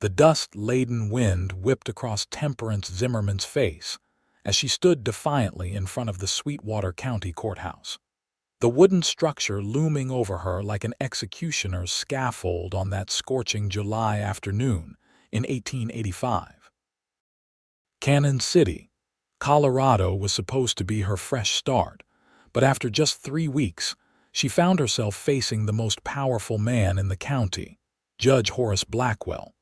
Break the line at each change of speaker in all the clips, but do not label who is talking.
The dust-laden wind whipped across Temperance Zimmerman's face as she stood defiantly in front of the Sweetwater County Courthouse, the wooden structure looming over her like an executioner's scaffold on that scorching July afternoon in 1885. Cannon City, Colorado was supposed to be her fresh start, but after just 3 weeks, she found herself facing the most powerful man in the county, Judge Horace Blackwell,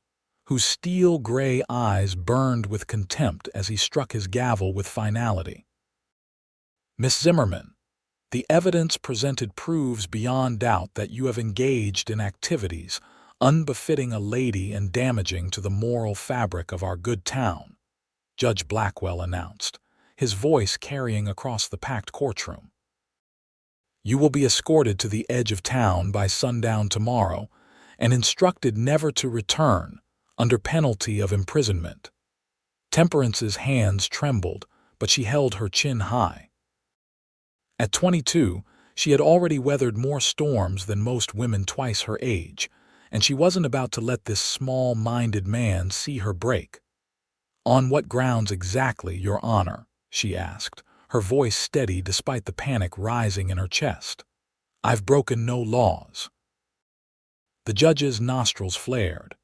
whose steel-gray eyes burned with contempt as he struck his gavel with finality. "Miss Zimmerman, the evidence presented proves beyond doubt that you have engaged in activities unbefitting a lady and damaging to the moral fabric of our good town," Judge Blackwell announced, his voice carrying across the packed courtroom. "You will be escorted to the edge of town by sundown tomorrow and instructed never to return under penalty of imprisonment." Temperance's hands trembled, but she held her chin high. At 22, she had already weathered more storms than most women twice her age, and she wasn't about to let this small-minded man see her break. "On what grounds exactly, Your Honor?" she asked, her voice steady despite the panic rising in her chest. "I've broken no laws." The judge's nostrils flared.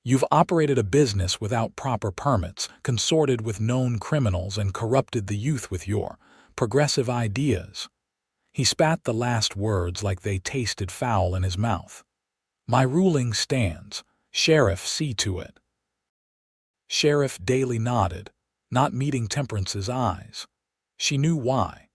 "You've operated a business without proper permits, consorted with known criminals, and corrupted the youth with your progressive ideas." He spat the last words like they tasted foul in his mouth. "My ruling stands. Sheriff, see to it." Sheriff Daly nodded, not meeting Temperance's eyes. She knew why.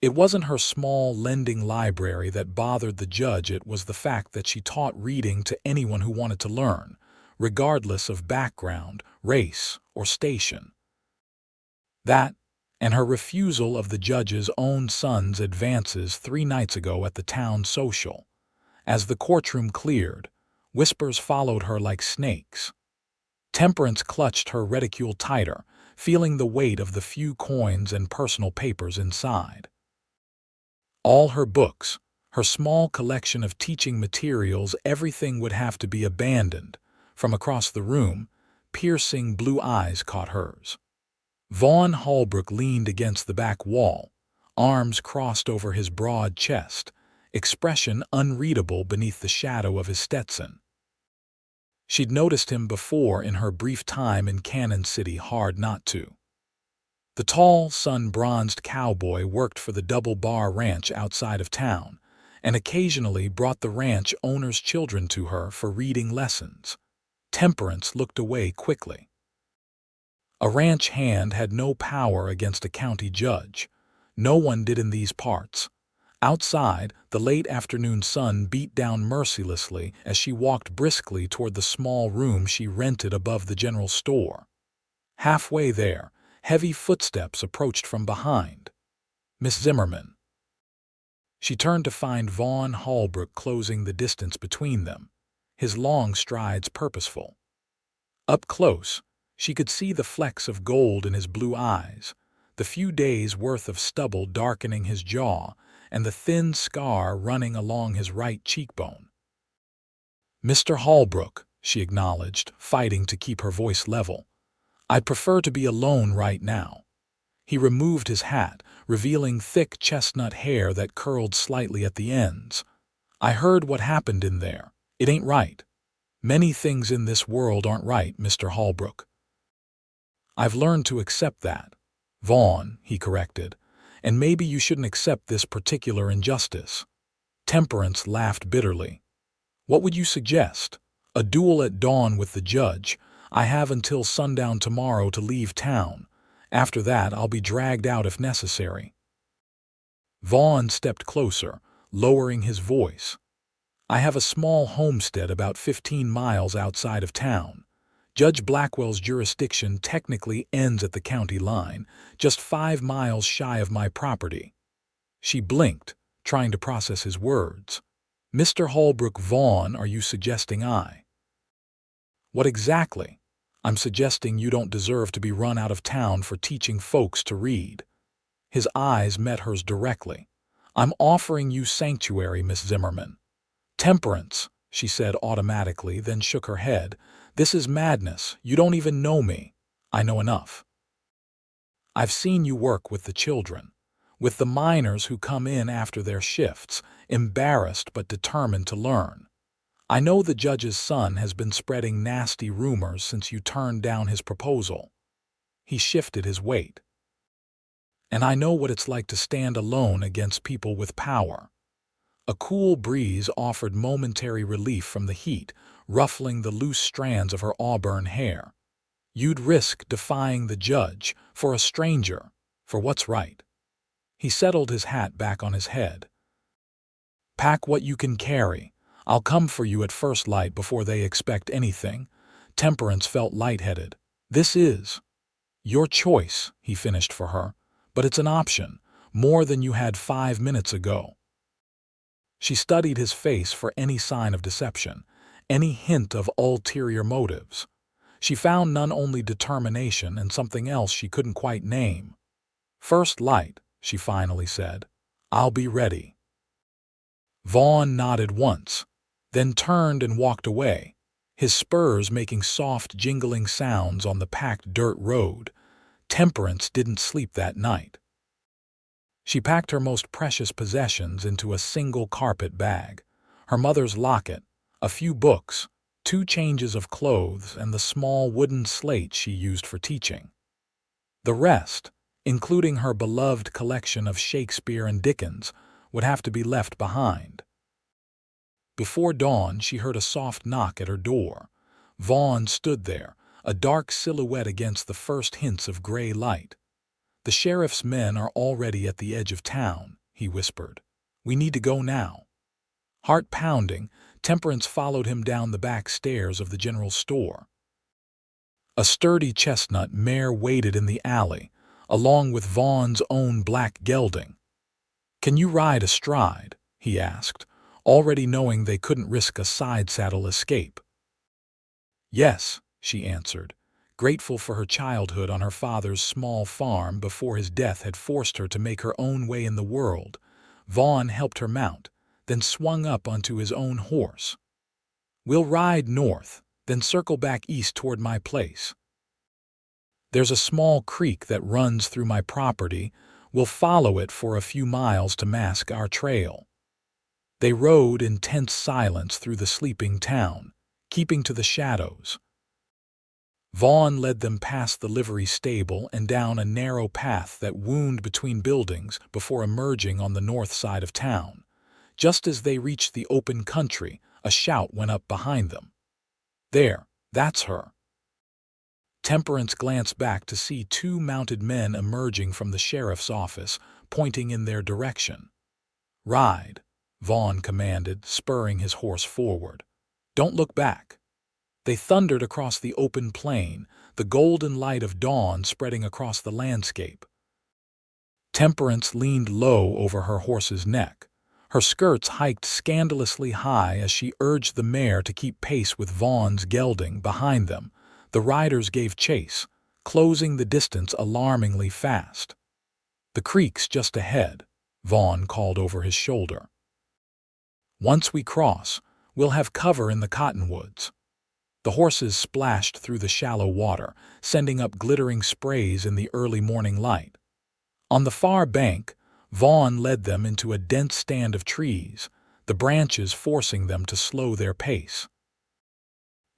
It wasn't her small lending library that bothered the judge, it was the fact that she taught reading to anyone who wanted to learn, regardless of background, race, or station. That, and her refusal of the judge's own son's advances 3 nights ago at the town social. As the courtroom cleared, whispers followed her like snakes. Temperance clutched her reticule tighter, feeling the weight of the few coins and personal papers inside. All her books, her small collection of teaching materials, everything would have to be abandoned. From across the room, piercing blue eyes caught hers. Vaughn Holbrook leaned against the back wall, arms crossed over his broad chest, expression unreadable beneath the shadow of his Stetson. She'd noticed him before in her brief time in Cannon City, hard not to. The tall, sun-bronzed cowboy worked for the Double Bar Ranch outside of town, and occasionally brought the ranch owner's children to her for reading lessons. Temperance looked away quickly. A ranch hand had no power against a county judge. No one did in these parts. Outside, the late afternoon sun beat down mercilessly as she walked briskly toward the small room she rented above the general store. Halfway there, heavy footsteps approached from behind. "Miss Zimmerman." She turned to find Vaughn Holbrook closing the distance between them, his long strides purposeful. Up close, she could see the flecks of gold in his blue eyes, the few days' worth of stubble darkening his jaw, and the thin scar running along his right cheekbone. "Mr. Holbrook," she acknowledged, fighting to keep her voice level. "I'd prefer to be alone right now." He removed his hat, revealing thick chestnut hair that curled slightly at the ends. "I heard what happened in there. It ain't right. Many things in this world aren't right, Mr. Holbrook." "I've learned to accept that, Vaughn," he corrected. "And maybe you shouldn't accept this particular injustice." Temperance laughed bitterly. "What would you suggest? A duel at dawn with the judge? I have until sundown tomorrow to leave town. After that, I'll be dragged out if necessary." Vaughn stepped closer, lowering his voice. "I have a small homestead about 15 miles outside of town. Judge Blackwell's jurisdiction technically ends at the county line, just 5 miles shy of my property." She blinked, trying to process his words. "Mr. Holbrook Vaughn, are you suggesting I—" "What exactly?" "I'm suggesting you don't deserve to be run out of town for teaching folks to read." His eyes met hers directly. "I'm offering you sanctuary, Miss Zimmerman." "Temperance," she said automatically, then shook her head. This is madness. You don't even know me. I know enough. I've seen you work with the children, with the miners who come in after their shifts, embarrassed but determined to learn. I know the judge's son has been spreading nasty rumors since you turned down his proposal. He shifted his weight. And I know what it's like to stand alone against people with power. A cool breeze offered momentary relief from the heat, ruffling the loose strands of her auburn hair. You'd risk defying the judge, for a stranger, for what's right. He settled his hat back on his head. Pack what you can carry. I'll come for you at first light before they expect anything. Temperance felt lightheaded. This is your choice, he finished for her, but it's an option, more than you had 5 minutes ago. She studied his face for any sign of deception, any hint of ulterior motives. She found none, only determination and something else she couldn't quite name. First light, she finally said. I'll be ready. Vaughn nodded once, then turned and walked away, his spurs making soft jingling sounds on the packed dirt road. Temperance didn't sleep that night. She packed her most precious possessions into a single carpet bag, her mother's locket, a few books, 2 changes of clothes, and the small wooden slate she used for teaching. The rest, including her beloved collection of Shakespeare and Dickens, would have to be left behind. Before dawn, she heard a soft knock at her door. Vaughn stood there, a dark silhouette against the first hints of gray light. The sheriff's men are already at the edge of town, he whispered. We need to go now. Heart pounding, Temperance followed him down the back stairs of the general store. A sturdy chestnut mare waited in the alley, along with Vaughn's own black gelding. Can you ride astride? He asked, already knowing they couldn't risk a side-saddle escape. Yes, she answered, grateful for her childhood on her father's small farm before his death had forced her to make her own way in the world. Vaughn helped her mount, then swung up onto his own horse. We'll ride north, then circle back east toward my place. There's a small creek that runs through my property. We'll follow it for a few miles to mask our trail. They rode in tense silence through the sleeping town, keeping to the shadows. Vaughn led them past the livery stable and down a narrow path that wound between buildings before emerging on the north side of town. Just as they reached the open country, a shout went up behind them. There, that's her. Temperance glanced back to see 2 mounted men emerging from the sheriff's office, pointing in their direction. Ride, Vaughn commanded, spurring his horse forward. Don't look back. They thundered across the open plain, the golden light of dawn spreading across the landscape. Temperance leaned low over her horse's neck. Her skirts hiked scandalously high as she urged the mare to keep pace with Vaughn's gelding behind them. The riders gave chase, closing the distance alarmingly fast. The creek's just ahead, Vaughn called over his shoulder. Once we cross, we'll have cover in the cottonwoods. The horses splashed through the shallow water, sending up glittering sprays in the early morning light. On the far bank, Vaughn led them into a dense stand of trees, the branches forcing them to slow their pace.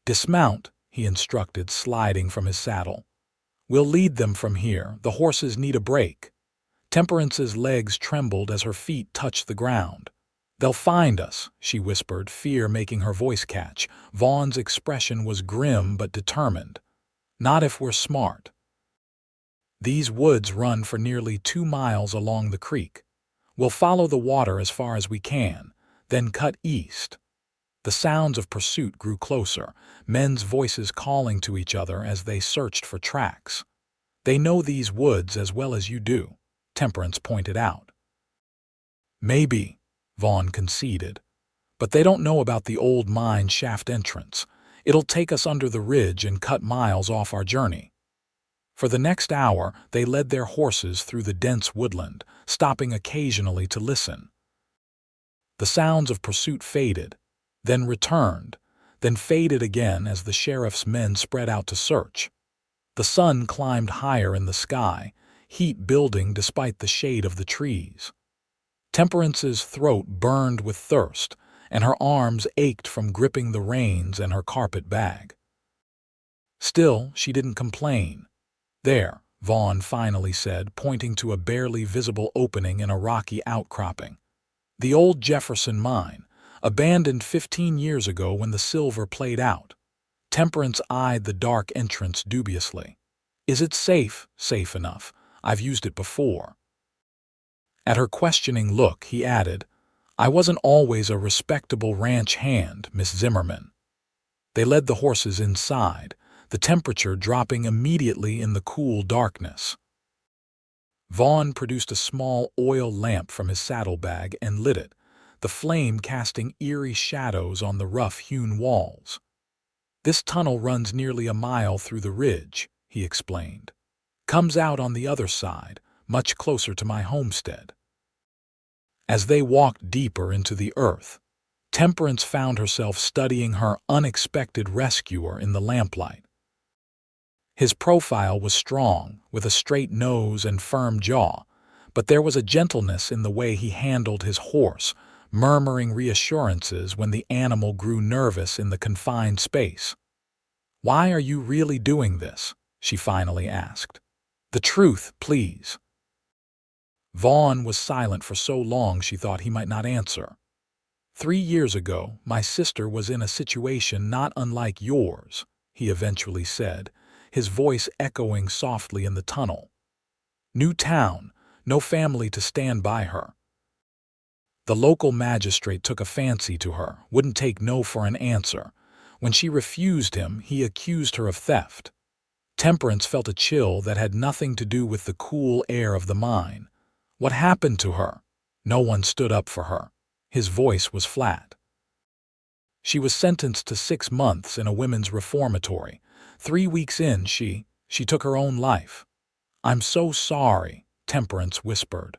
Dismount, he instructed, sliding from his saddle. We'll lead them from here. The horses need a break. Temperance's legs trembled as her feet touched the ground. They'll find us, she whispered, fear making her voice catch. Vaughn's expression was grim but determined. Not if we're smart. These woods run for nearly 2 miles along the creek. We'll follow the water as far as we can, then cut east. The sounds of pursuit grew closer, men's voices calling to each other as they searched for tracks. They know these woods as well as you do, Temperance pointed out. Maybe, Vaughn conceded, but they don't know about the old mine shaft entrance. It'll take us under the ridge and cut miles off our journey. For the next hour, they led their horses through the dense woodland, stopping occasionally to listen. The sounds of pursuit faded, then returned, then faded again as the sheriff's men spread out to search. The sun climbed higher in the sky, heat building despite the shade of the trees. Temperance's throat burned with thirst, and her arms ached from gripping the reins and her carpet bag. Still, she didn't complain. "There," Vaughn finally said, pointing to a barely visible opening in a rocky outcropping. "The old Jefferson mine, abandoned 15 years ago when the silver played out." Temperance eyed the dark entrance dubiously. "Is it safe?" "Safe enough. I've used it before." At her questioning look, he added, "I wasn't always a respectable ranch hand, Miss Zimmerman." They led the horses inside, the temperature dropping immediately in the cool darkness. Vaughn produced a small oil lamp from his saddlebag and lit it, the flame casting eerie shadows on the rough-hewn walls. "This tunnel runs nearly a mile through the ridge," he explained. "Comes out on the other side, much closer to my homestead." As they walked deeper into the earth, Temperance found herself studying her unexpected rescuer in the lamplight. His profile was strong, with a straight nose and firm jaw, but there was a gentleness in the way he handled his horse, murmuring reassurances when the animal grew nervous in the confined space. "Why are you really doing this?" she finally asked. "The truth, please." Vaughn was silent for so long she thought he might not answer. "3 years ago, my sister was in a situation not unlike yours," he eventually said, his voice echoing softly in the tunnel. "New town, no family to stand by her. The local magistrate took a fancy to her, wouldn't take no for an answer. When she refused him, he accused her of theft." Temperance felt a chill that had nothing to do with the cool air of the mine. "What happened to her?" No one stood up for her. His voice was flat. "She was sentenced to 6 months in a women's reformatory. 3 weeks in, she took her own life." "I'm so sorry," Temperance whispered.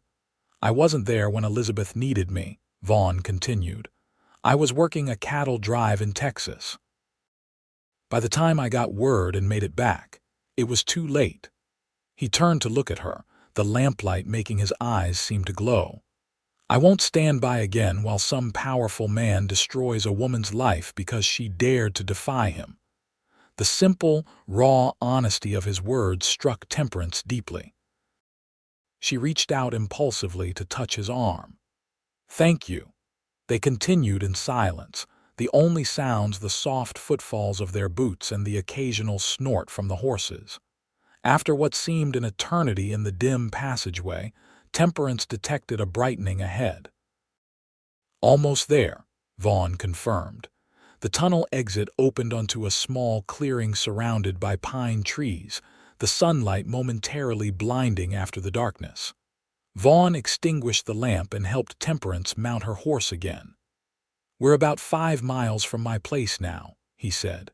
"I wasn't there when Elizabeth needed me," Vaughn continued. "I was working a cattle drive in Texas. By the time I got word and made it back, it was too late." He turned to look at her, the lamplight making his eyes seem to glow. "I won't stand by again while some powerful man destroys a woman's life because she dared to defy him." The simple, raw honesty of his words struck Temperance deeply. She reached out impulsively to touch his arm. "Thank you." They continued in silence, the only sounds the soft footfalls of their boots and the occasional snort from the horses. After what seemed an eternity in the dim passageway, Temperance detected a brightening ahead. "Almost there," Vaughn confirmed. The tunnel exit opened onto a small clearing surrounded by pine trees, the sunlight momentarily blinding after the darkness. Vaughn extinguished the lamp and helped Temperance mount her horse again. "We're about 5 miles from my place now," he said.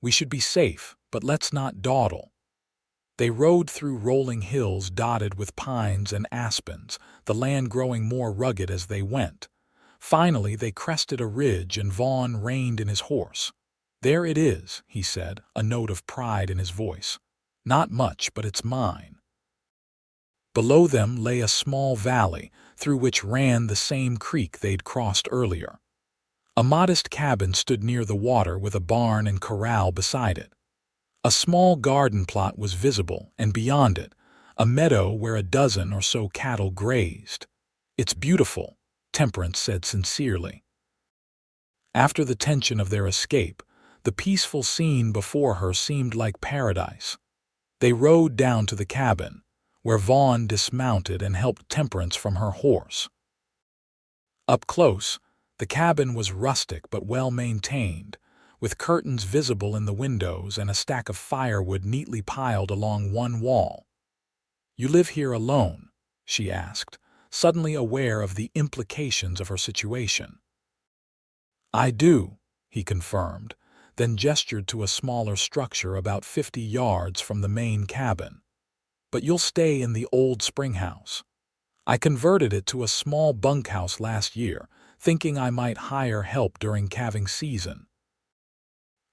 "We should be safe, but let's not dawdle." They rode through rolling hills dotted with pines and aspens, the land growing more rugged as they went. Finally, they crested a ridge and Vaughn reined in his horse. "There it is," he said, a note of pride in his voice. "Not much, but it's mine." Below them lay a small valley, through which ran the same creek they'd crossed earlier. A modest cabin stood near the water with a barn and corral beside it. A small garden plot was visible, and beyond it, a meadow where a dozen or so cattle grazed. "It's beautiful," Temperance said sincerely. After the tension of their escape, the peaceful scene before her seemed like paradise. They rode down to the cabin, where Vaughn dismounted and helped Temperance from her horse. Up close, the cabin was rustic but well-maintained, with curtains visible in the windows and a stack of firewood neatly piled along one wall. "You live here alone?" she asked, suddenly aware of the implications of her situation. "I do," he confirmed, then gestured to a smaller structure about 50 yards from the main cabin. "But you'll stay in the old springhouse. I converted it to a small bunkhouse last year, thinking I might hire help during calving season."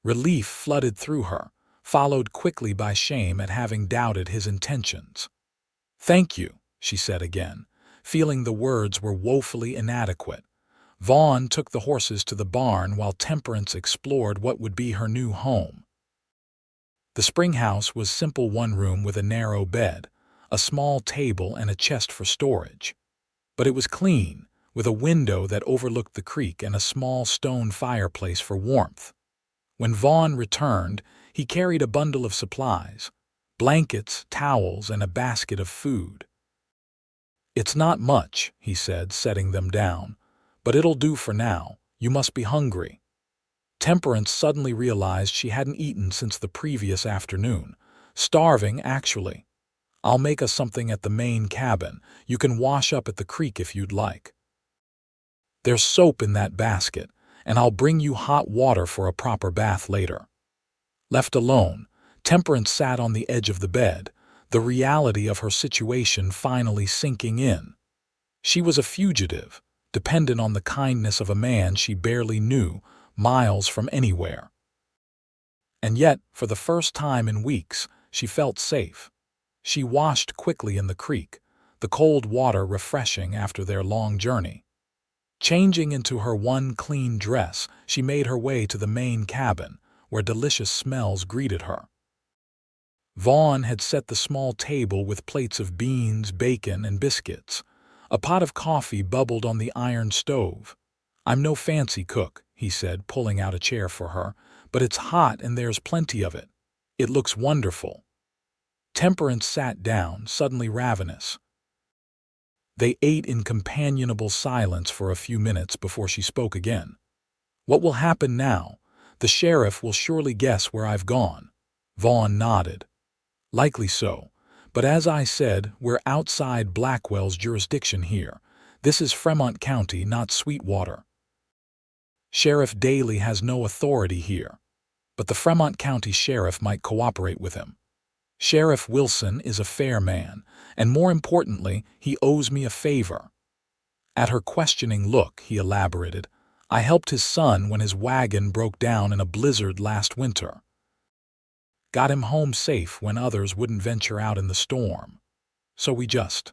Relief flooded through her, followed quickly by shame at having doubted his intentions. "Thank you," she said again, feeling the words were woefully inadequate. Vaughn took the horses to the barn while Temperance explored what would be her new home. The spring house was simple, one room with a narrow bed, a small table and a chest for storage. But it was clean, with a window that overlooked the creek and a small stone fireplace for warmth. When Vaughn returned, he carried a bundle of supplies, blankets, towels, and a basket of food. "It's not much," he said, setting them down, "but it'll do for now. You must be hungry." Temperance suddenly realized she hadn't eaten since the previous afternoon. "Starving, actually. I'll make us something at the main cabin. You can wash up at the creek if you'd like. There's soap in that basket, and I'll bring you hot water for a proper bath later." Left alone, Temperance sat on the edge of the bed, the reality of her situation finally sinking in. She was a fugitive, dependent on the kindness of a man she barely knew, miles from anywhere. And yet, for the first time in weeks, she felt safe. She washed quickly in the creek, the cold water refreshing after their long journey. Changing into her one clean dress, she made her way to the main cabin, where delicious smells greeted her. Vaughn had set the small table with plates of beans, bacon, and biscuits. A pot of coffee bubbled on the iron stove. "I'm no fancy cook," he said, pulling out a chair for her, "but it's hot and there's plenty of it. It looks wonderful." Temperance sat down, suddenly ravenous. They ate in companionable silence for a few minutes before she spoke again. "What will happen now? The sheriff will surely guess where I've gone." Vaughn nodded. "Likely so. But as I said, we're outside Blackwell's jurisdiction here. This is Fremont County, not Sweetwater. Sheriff Daly has no authority here. But the Fremont County Sheriff might cooperate with him. Sheriff Wilson is a fair man, and more importantly, he owes me a favor." At her questioning look, he elaborated, "I helped his son when his wagon broke down in a blizzard last winter. Got him home safe when others wouldn't venture out in the storm. So we just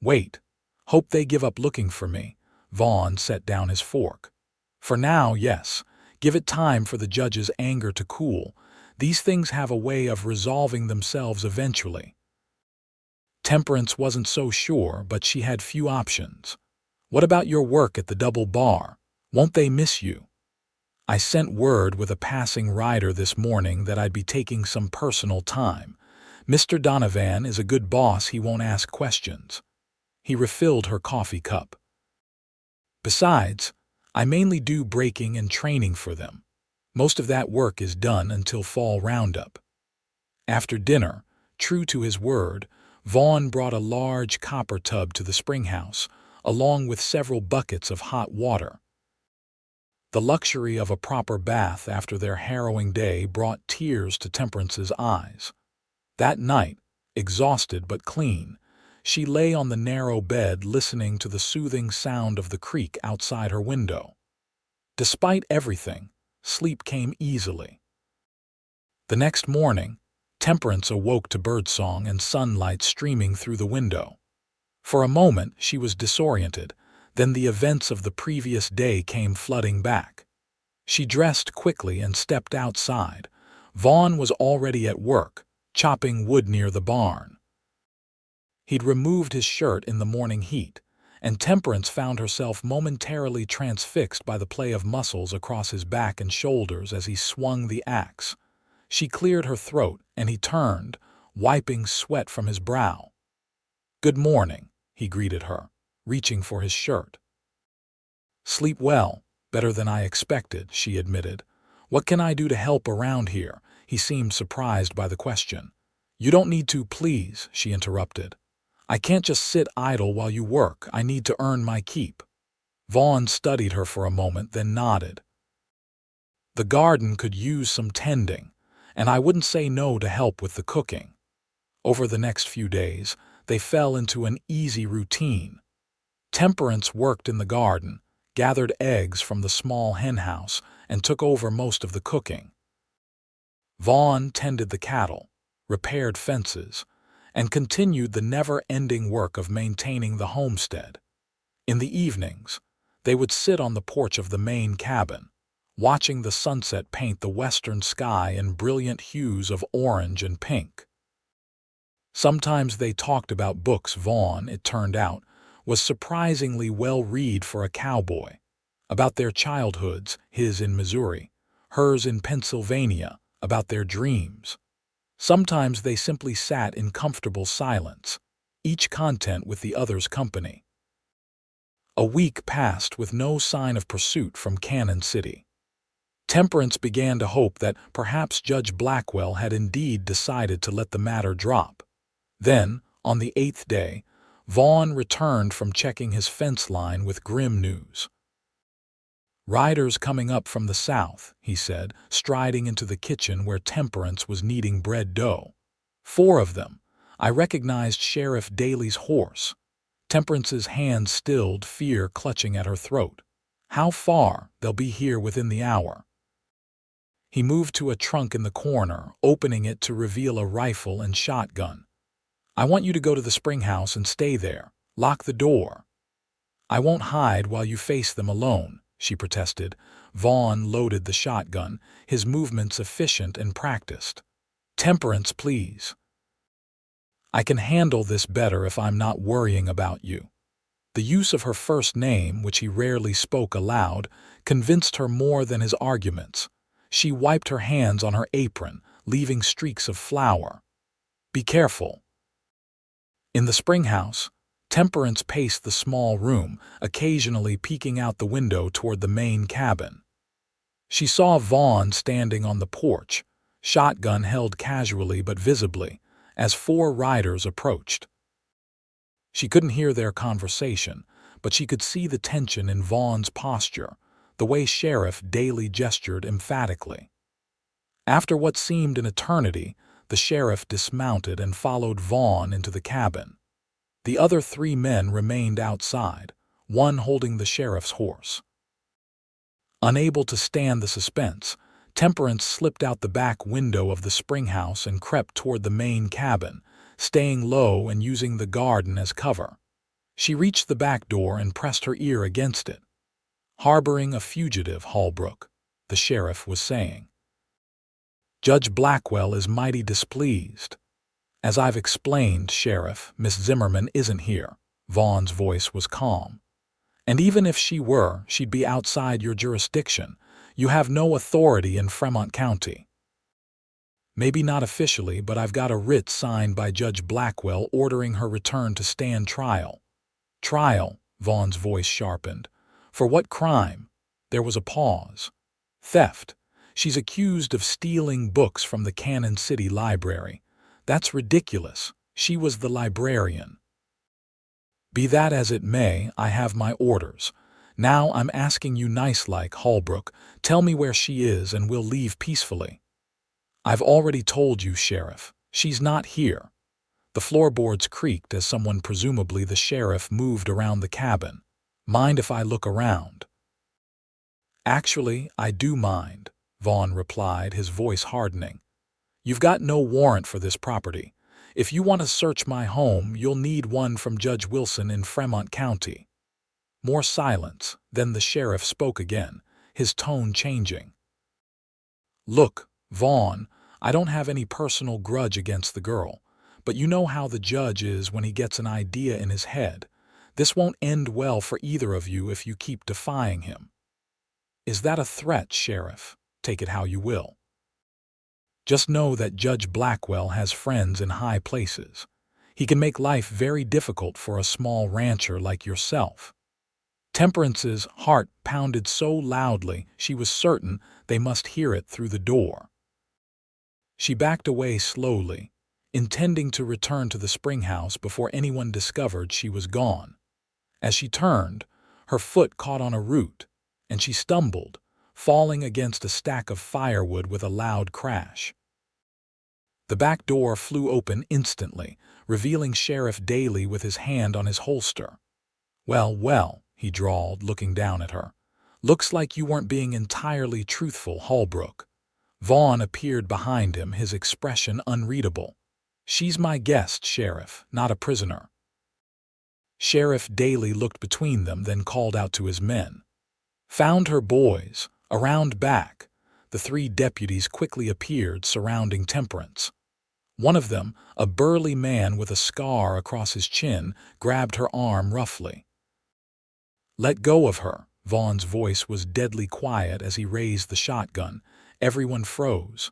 wait. Hope they give up looking for me." Vaughn set down his fork. "For now, yes. Give it time for the judge's anger to cool. These things have a way of resolving themselves eventually." Temperance wasn't so sure, but she had few options. "What about your work at the double bar? Won't they miss you?" "I sent word with a passing rider this morning that I'd be taking some personal time. Mr. Donovan is a good boss, he won't ask questions." He refilled her coffee cup. "Besides, I mainly do breaking and training for them. Most of that work is done until fall roundup." After dinner, true to his word, Vaughn brought a large copper tub to the spring house, along with several buckets of hot water. The luxury of a proper bath after their harrowing day brought tears to Temperance's eyes. That night, exhausted but clean, she lay on the narrow bed listening to the soothing sound of the creek outside her window. Despite everything, sleep came easily. The next morning, Temperance awoke to birdsong and sunlight streaming through the window. For a moment, she was disoriented, then the events of the previous day came flooding back. She dressed quickly and stepped outside. Vaughn was already at work, chopping wood near the barn. He'd removed his shirt in the morning heat, and Temperance found herself momentarily transfixed by the play of muscles across his back and shoulders as he swung the axe. She cleared her throat, and he turned, wiping sweat from his brow. "Good morning," he greeted her, reaching for his shirt. "Sleep well, better than I expected," she admitted. "What can I do to help around here?" He seemed surprised by the question. "You don't need to, please," she interrupted. "I can't just sit idle while you work. I need to earn my keep." Vaughn studied her for a moment, then nodded. "The garden could use some tending, and I wouldn't say no to help with the cooking." Over the next few days, they fell into an easy routine. Temperance worked in the garden, gathered eggs from the small hen house, and took over most of the cooking. Vaughn tended the cattle, repaired fences, and continued the never-ending work of maintaining the homestead. In the evenings, they would sit on the porch of the main cabin, watching the sunset paint the western sky in brilliant hues of orange and pink. Sometimes they talked about books Vaughn, it turned out, was surprisingly well-read for a cowboy, about their childhoods, his in Missouri, hers in Pennsylvania, about their dreams. Sometimes they simply sat in comfortable silence, each content with the other's company. A week passed with no sign of pursuit from Cannon City. Temperance began to hope that perhaps Judge Blackwell had indeed decided to let the matter drop. Then, on the 8th day, Vaughn returned from checking his fence line with grim news. "Riders coming up from the south," he said, striding into the kitchen where Temperance was kneading bread dough. "4 of them. I recognized Sheriff Daly's horse." Temperance's hands stilled, fear clutching at her throat. "How far? They'll be here within the hour." He moved to a trunk in the corner, opening it to reveal a rifle and shotgun. "I want you to go to the spring house and stay there. Lock the door." "I won't hide while you face them alone," she protested. Vaughn loaded the shotgun, his movements efficient and practiced. "Temperance, please. I can handle this better if I'm not worrying about you." The use of her first name, which he rarely spoke aloud, convinced her more than his arguments. She wiped her hands on her apron, leaving streaks of flour. "Be careful." In the spring house, Temperance paced the small room, occasionally peeking out the window toward the main cabin. She saw Vaughn standing on the porch, shotgun held casually but visibly, as 4 riders approached. She couldn't hear their conversation, but she could see the tension in Vaughn's posture, the way Sheriff Daly gestured emphatically. After what seemed an eternity, the sheriff dismounted and followed Vaughn into the cabin. The other 3 men remained outside, one holding the sheriff's horse. Unable to stand the suspense, Temperance slipped out the back window of the spring house and crept toward the main cabin, staying low and using the garden as cover. She reached the back door and pressed her ear against it. "Harboring a fugitive, Holbrook," the sheriff was saying. "Judge Blackwell is mighty displeased." "As I've explained, Sheriff, Miss Zimmerman isn't here." Vaughn's voice was calm. "And even if she were, she'd be outside your jurisdiction. You have no authority in Fremont County." "Maybe not officially, but I've got a writ signed by Judge Blackwell ordering her return to stand trial." "Trial?" Vaughn's voice sharpened. "For what crime?" There was a pause. "Theft. She's accused of stealing books from the Cannon City Library. That's ridiculous. She was the librarian." "Be that as it may, I have my orders. Now I'm asking you nice-like, Holbrook, tell me where she is and we'll leave peacefully." "I've already told you, Sheriff. She's not here." The floorboards creaked as someone, presumably the sheriff, moved around the cabin. "Mind if I look around?" "Actually, I do mind," Vaughn replied, his voice hardening. "You've got no warrant for this property. If you want to search my home, you'll need one from Judge Wilson in Fremont County." More silence, then the sheriff spoke again, his tone changing. "Look, Vaughn, I don't have any personal grudge against the girl, but you know how the judge is when he gets an idea in his head. This won't end well for either of you if you keep defying him." "Is that a threat, Sheriff? Take it how you will. Just know that Judge Blackwell has friends in high places. He can make life very difficult for a small rancher like yourself." Temperance's heart pounded so loudly she was certain they must hear it through the door. She backed away slowly, intending to return to the spring house before anyone discovered she was gone. As she turned, her foot caught on a root, and she stumbled, falling against a stack of firewood with a loud crash. The back door flew open instantly, revealing Sheriff Daly with his hand on his holster. "Well, well," he drawled, looking down at her. "Looks like you weren't being entirely truthful, Holbrook." Vaughn appeared behind him, his expression unreadable. "She's my guest, Sheriff, not a prisoner." Sheriff Daly looked between them, then called out to his men. "Found her, boys. Around back." The three deputies quickly appeared, surrounding Temperance. One of them, a burly man with a scar across his chin, grabbed her arm roughly. "Let go of her." Vaughn's voice was deadly quiet as he raised the shotgun. Everyone froze.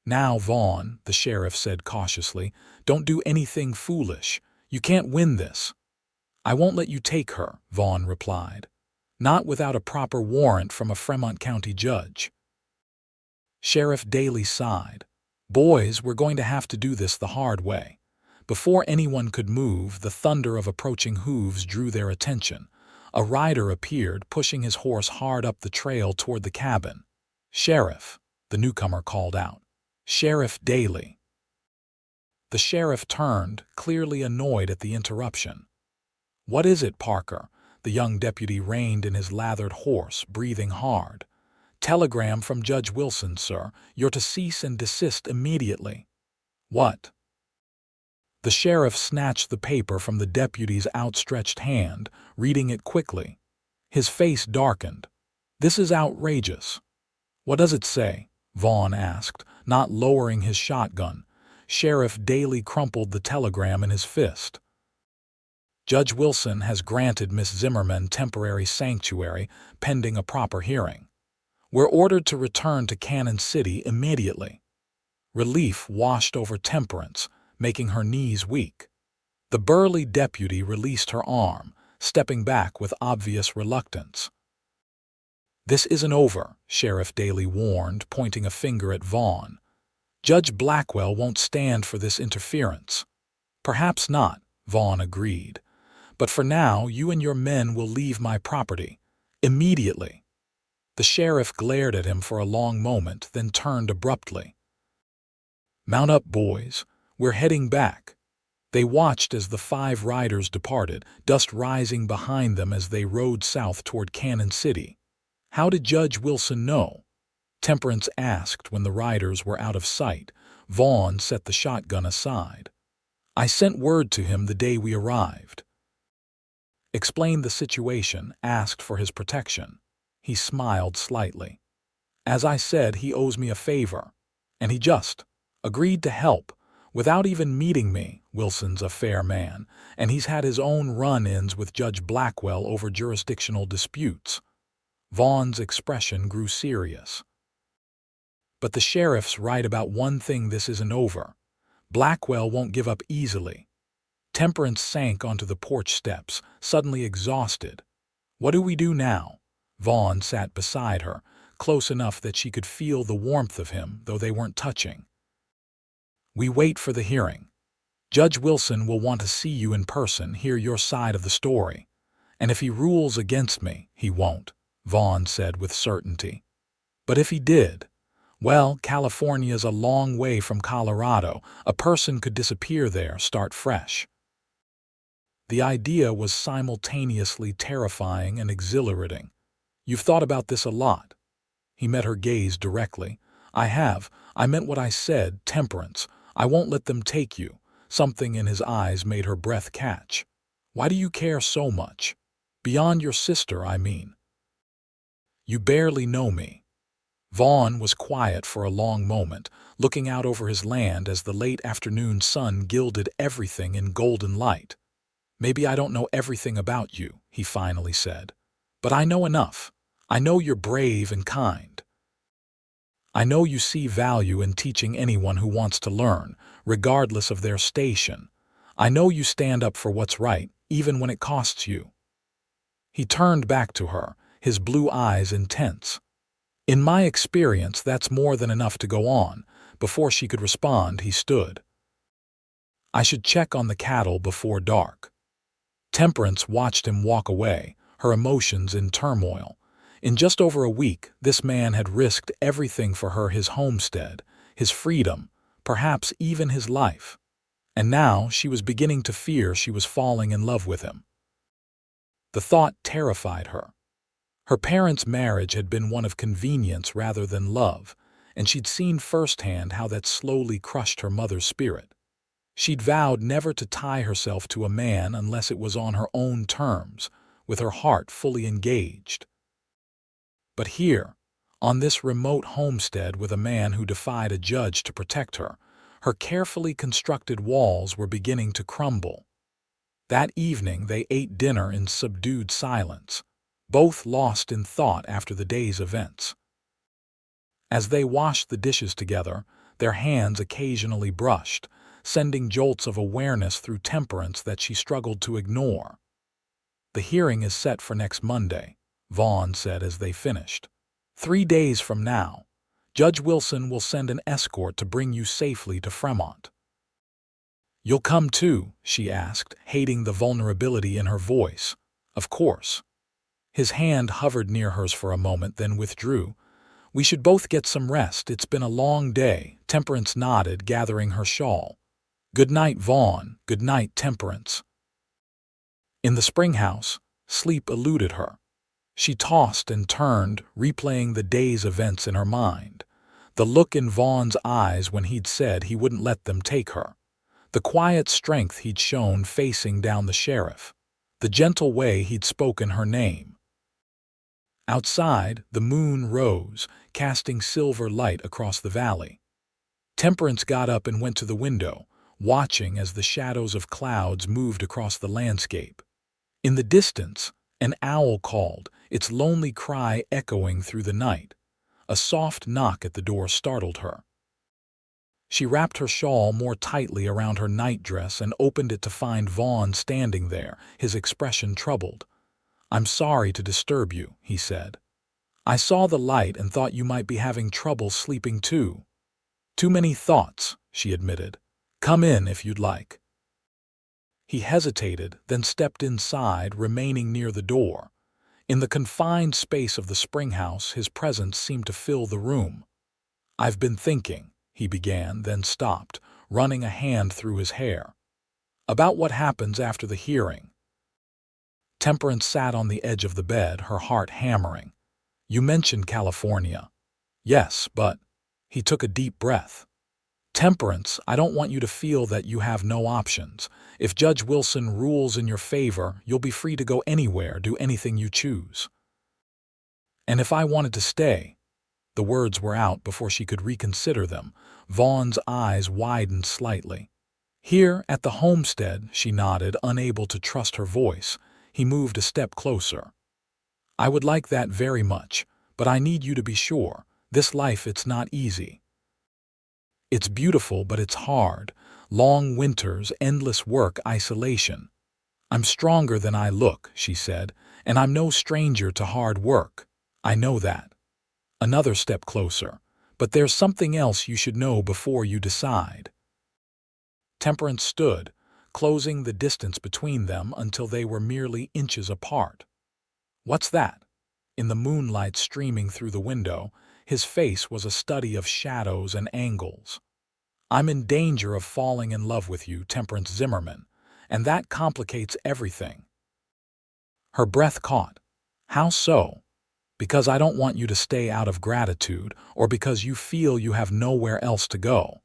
"Now, Vaughn," the sheriff said cautiously, "don't do anything foolish. You can't win this." "I won't let you take her," Vaughn replied. "Not without a proper warrant from a Fremont County judge." Sheriff Daly sighed. "Boys, we're going to have to do this the hard way." Before anyone could move, the thunder of approaching hooves drew their attention. A rider appeared, pushing his horse hard up the trail toward the cabin. "Sheriff," the newcomer called out. "Sheriff Daly." The sheriff turned, clearly annoyed at the interruption. "What is it, Parker?" The young deputy reined in his lathered horse, breathing hard. "Telegram from Judge Wilson, sir. You're to cease and desist immediately." "What?" The sheriff snatched the paper from the deputy's outstretched hand, reading it quickly. His face darkened. "This is outrageous." "What does it say?" Vaughn asked, not lowering his shotgun. Sheriff Daly crumpled the telegram in his fist. "Judge Wilson has granted Miss Zimmerman temporary sanctuary pending a proper hearing. We're ordered to return to Cannon City immediately." Relief washed over Temperance, making her knees weak. The burly deputy released her arm, stepping back with obvious reluctance. "This isn't over," Sheriff Daly warned, pointing a finger at Vaughn. "Judge Blackwell won't stand for this interference." "Perhaps not," Vaughn agreed. "But for now, you and your men will leave my property. Immediately." The sheriff glared at him for a long moment, then turned abruptly. "Mount up, boys. We're heading back." They watched as the 5 riders departed, dust rising behind them as they rode south toward Cannon City. "How did Judge Wilson know?" Temperance asked when the riders were out of sight. Vaughn set the shotgun aside. "I sent word to him the day we arrived." Explained the situation, asked for his protection. He smiled slightly. "As I said, he owes me a favor, and he just agreed to help without even meeting me. Wilson's a fair man, and he's had his own run-ins with Judge Blackwell over jurisdictional disputes." Vaughn's expression grew serious. "But the sheriff's right about one thing: this isn't over. Blackwell won't give up easily." Temperance sank onto the porch steps, suddenly exhausted. "What do we do now?" Vaughn sat beside her, close enough that she could feel the warmth of him, though they weren't touching. "We wait for the hearing. Judge Wilson will want to see you in person, hear your side of the story. And if he rules against me, he won't," Vaughn said with certainty. "But if he did, well, California's a long way from Colorado. A person could disappear there, start fresh." The idea was simultaneously terrifying and exhilarating. "You've thought about this a lot." He met her gaze directly. "I have. I meant what I said, Temperance. I won't let them take you." Something in his eyes made her breath catch. "Why do you care so much? Beyond your sister, I mean." "You barely know me." Vaughn was quiet for a long moment, looking out over his land as the late afternoon sun gilded everything in golden light. "Maybe I don't know everything about you," he finally said. "But I know enough. I know you're brave and kind. I know you see value in teaching anyone who wants to learn, regardless of their station. I know you stand up for what's right, even when it costs you." He turned back to her, his blue eyes intense. "In my experience, that's more than enough to go on." Before she could respond, he stood. "I should check on the cattle before dark." Temperance watched him walk away, her emotions in turmoil. In just over a week, this man had risked everything for her: his homestead, his freedom, perhaps even his life. And now she was beginning to fear she was falling in love with him. The thought terrified her. Her parents' marriage had been one of convenience rather than love, and she'd seen firsthand how that slowly crushed her mother's spirit. She'd vowed never to tie herself to a man unless it was on her own terms, with her heart fully engaged. But here, on this remote homestead with a man who defied a judge to protect her, her carefully constructed walls were beginning to crumble. That evening they ate dinner in subdued silence, both lost in thought after the day's events. As they washed the dishes together, their hands occasionally brushed, sending jolts of awareness through Temperance that she struggled to ignore. "The hearing is set for next Monday," Vaughn said as they finished. "3 days from now, Judge Wilson will send an escort to bring you safely to Fremont." "You'll come too?" she asked, hating the vulnerability in her voice. "Of course." His hand hovered near hers for a moment, then withdrew. "We should both get some rest. It's been a long day." Temperance nodded, gathering her shawl. "Good night, Vaughn. Good night, Temperance." In the spring house, sleep eluded her. She tossed and turned, replaying the day's events in her mind. The look in Vaughn's eyes when he'd said he wouldn't let them take her. The quiet strength he'd shown facing down the sheriff. The gentle way he'd spoken her name. Outside, the moon rose, casting silver light across the valley. Temperance got up and went to the window, watching as the shadows of clouds moved across the landscape. In the distance, an owl called, its lonely cry echoing through the night. A soft knock at the door startled her. She wrapped her shawl more tightly around her nightdress and opened it to find Vaughn standing there, his expression troubled. "I'm sorry to disturb you," he said. "I saw the light and thought you might be having trouble sleeping too." "Too many thoughts," she admitted. "Come in if you'd like." He hesitated, then stepped inside, remaining near the door. In the confined space of the spring house, his presence seemed to fill the room. "I've been thinking," he began, then stopped, running a hand through his hair. "About what happens after the hearing." Temperance sat on the edge of the bed, her heart hammering. "You mentioned California." "Yes, but—" He took a deep breath. "Temperance, I don't want you to feel that you have no options. If Judge Wilson rules in your favor, you'll be free to go anywhere, do anything you choose." "And if I wanted to stay?" The words were out before she could reconsider them. Vaughn's eyes widened slightly. "Here, at the homestead," she nodded, unable to trust her voice. He moved a step closer. "I would like that very much, but I need you to be sure. This life, it's not easy. It's beautiful, but it's hard. Long winters, endless work, isolation. I'm stronger than I look," she said, "and I'm no stranger to hard work. I know that." Another step closer. "But there's something else you should know before you decide." Temperance stood, closing the distance between them until they were merely inches apart. "What's that?" In the moonlight streaming through the window, his face was a study of shadows and angles. "I'm in danger of falling in love with you, Temperance Zimmerman, and that complicates everything." Her breath caught. "How so?" "Because I don't want you to stay out of gratitude, or because you feel you have nowhere else to go."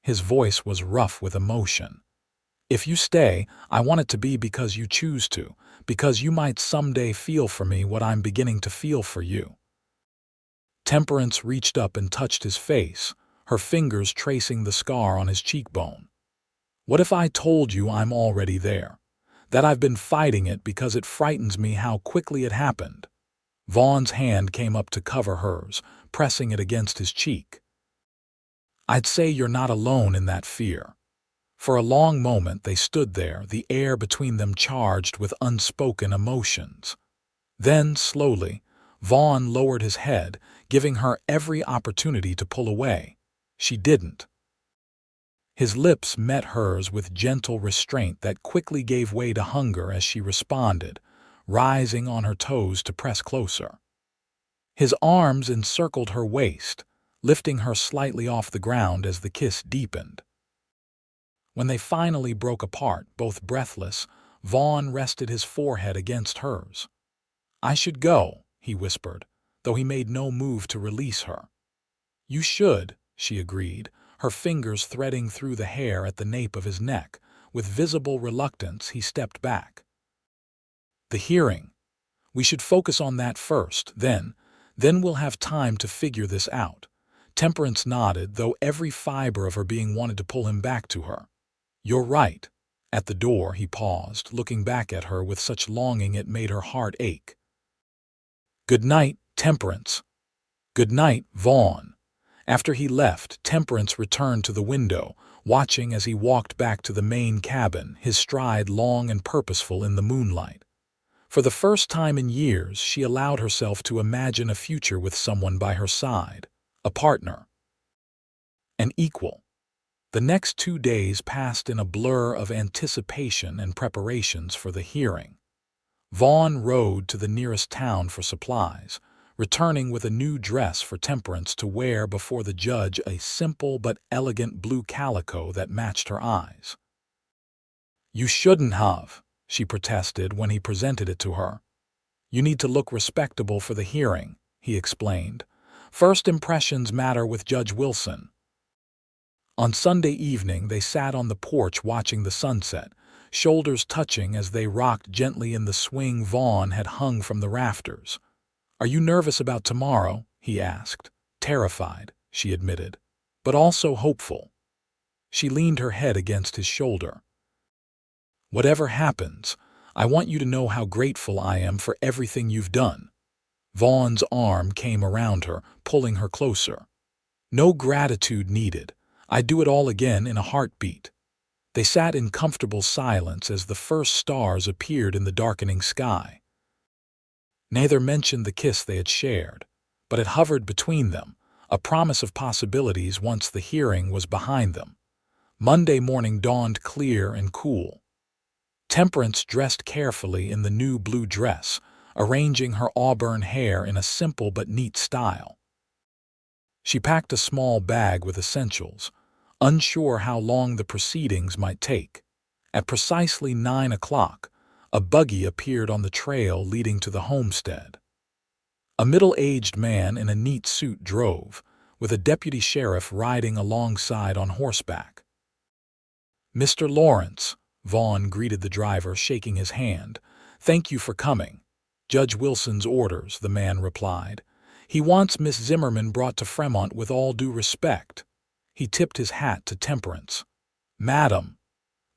His voice was rough with emotion. "If you stay, I want it to be because you choose to, because you might someday feel for me what I'm beginning to feel for you." Temperance reached up and touched his face, her fingers tracing the scar on his cheekbone. "What if I told you I'm already there? That I've been fighting it because it frightens me how quickly it happened." Vaughn's hand came up to cover hers, pressing it against his cheek. "I'd say you're not alone in that fear." For a long moment they stood there, the air between them charged with unspoken emotions. Then, slowly, Vaughn lowered his head, giving her every opportunity to pull away. She didn't. His lips met hers with gentle restraint that quickly gave way to hunger as she responded, rising on her toes to press closer. His arms encircled her waist, lifting her slightly off the ground as the kiss deepened. When they finally broke apart, both breathless, Vaughn rested his forehead against hers. "I should go," he whispered, though he made no move to release her. "You should," she agreed, her fingers threading through the hair at the nape of his neck. With visible reluctance, he stepped back. "The hearing. We should focus on that first, then we'll have time to figure this out." Temperance nodded, though every fiber of her being wanted to pull him back to her. "You're right." At the door, he paused, looking back at her with such longing it made her heart ache. "Good night, Temperance." "Good night, Vaughn." After he left, Temperance returned to the window, watching as he walked back to the main cabin, his stride long and purposeful in the moonlight. For the first time in years, she allowed herself to imagine a future with someone by her side, a partner, an equal. The next 2 days passed in a blur of anticipation and preparations for the hearing. Vaughn rode to the nearest town for supplies, returning with a new dress for Temperance to wear before the judge, a simple but elegant blue calico that matched her eyes. "You shouldn't have," she protested when he presented it to her. "You need to look respectable for the hearing," he explained. "First impressions matter with Judge Wilson." On Sunday evening, they sat on the porch watching the sunset, shoulders touching as they rocked gently in the swing Vaughn had hung from the rafters. "Are you nervous about tomorrow?" he asked. "Terrified," she admitted, "but also hopeful." She leaned her head against his shoulder. "Whatever happens, I want you to know how grateful I am for everything you've done." Vaughn's arm came around her, pulling her closer. "No gratitude needed. I'd do it all again in a heartbeat." They sat in comfortable silence as the first stars appeared in the darkening sky. Neither mentioned the kiss they had shared, but it hovered between them, a promise of possibilities once the hearing was behind them. Monday morning dawned clear and cool. Temperance dressed carefully in the new blue dress, arranging her auburn hair in a simple but neat style. She packed a small bag with essentials, unsure how long the proceedings might take. At precisely 9 o'clock, a buggy appeared on the trail leading to the homestead. A middle-aged man in a neat suit drove, with a deputy sheriff riding alongside on horseback. "Mr. Lawrence," Vaughn greeted the driver, shaking his hand. "Thank you for coming." "Judge Wilson's orders," the man replied. "He wants Miss Zimmerman brought to Fremont with all due respect." He tipped his hat to Temperance. "Madam."